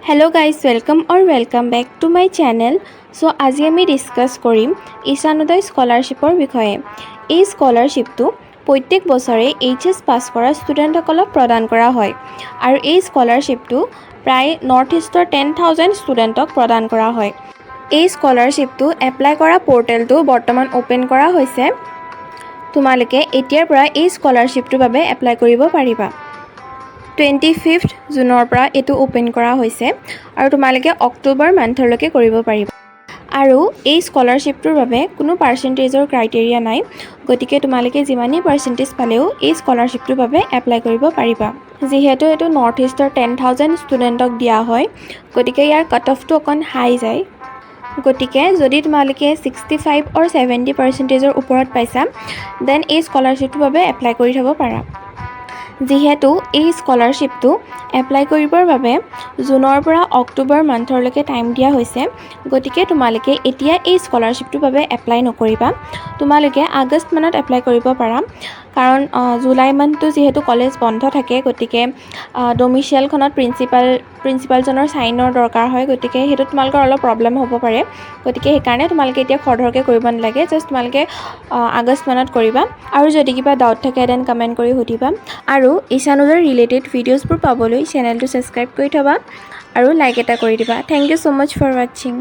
Hello guys, welcome back to my channel. So আজি আমি discuss কৰিম ঈশানোদয় স্কলাৰশ্বিপৰ বিষয়ে। এই স্কলাৰশ্বিপটো প্ৰত্যেক বছৰে এইচএছ পাছ কৰা ষ্টুডেণ্টসকলক প্ৰদান কৰা হয় আৰু এই স্কলাৰশ্বিপটো প্ৰায় নৰ্থ ইষ্টৰ 10,000 ষ্টুডেণ্টক প্ৰদান কৰা হয়। এই স্কলাৰশ্বিপটো এপ্লাই কৰা পৰ্টেলটো বৰ্তমান ওপেন কৰা হৈছে। তোমালোকে এতিয়াৰ পৰা এই স্কলাৰশ্বিপটোৰ বাবে এপ্লাই কৰিব পাৰিবা। 25th জুনৰ পৰা এটো ওপেন কৰা হৈছে আৰু তোমালোকে অক্টোবৰ মান্থলৈকে কৰিব পাৰিবা। আৰু এই স্কলাৰশ্বিপটোৰ বাবে কোনো পাৰ্চেন্টেজৰ ক্ৰাইটেৰিয়া নাই, গতিকে তোমালোকে যিমানেই পাৰ্চেন্টেজ পালেও এই স্কলাৰশ্বিপটোৰ বাবে এপ্লাই কৰিব পাৰিবা। যিহেতু এটো নৰ্থ ইষ্টৰ 10,000 ষ্টুডেণ্টক দিয়া হয়, গতিকে ইয়াৰ কাট অফটো অকণ হাই যায়। গতিকে যদি তোমালোকে 65 or 70 পাৰ্চেন্টেজৰ ওপৰত পাইছা, দেন এই স্কলাৰশ্বিপটোৰ বাবে এপ্লাই কৰি থ'ব পাৰা। যিহেতু এই স্কলাৰশ্বিপটো এপ্লাই কৰিবৰ বাবে জুনৰ পৰা অক্টোবৰ মান্থলৈকে টাইম দিয়া হৈছে, গতিকে তোমালোকে এতিয়া এই স্কলাৰশ্বিপটোৰ বাবে এপ্লাই নকৰিবা। তোমালোকে আগষ্ট মানত এপ্লাই কৰিব পাৰা, কাৰণ জুলাই মান্থটো যিহেতু কলেজ বন্ধ থাকে, গতিকে ডমিচিয়েলখনত প্ৰিন্সিপালজনৰ চাইনৰ দৰকাৰ হয়, গতিকে সেইটো তোমালোকৰ অলপ প্ৰব্লেম হ'ব পাৰে। গতিকে সেইকাৰণে তোমালোকে এতিয়া খৰধৰকৈ কৰিব নালাগে, জাষ্ট তোমালোকে আগষ্ট মানত কৰিবা। আৰু যদি কিবা ডাউট থাকে দেন কমেণ্ট কৰি সুধিবা। আৰু ঈশানোদয় ৰিলেটেড ভিডিঅ'ছবোৰ পাবলৈ চেনেলটো ছাবস্ক্ৰাইব কৰি থবা আৰু লাইক এটা কৰি দিবা। Thank you so much for watching।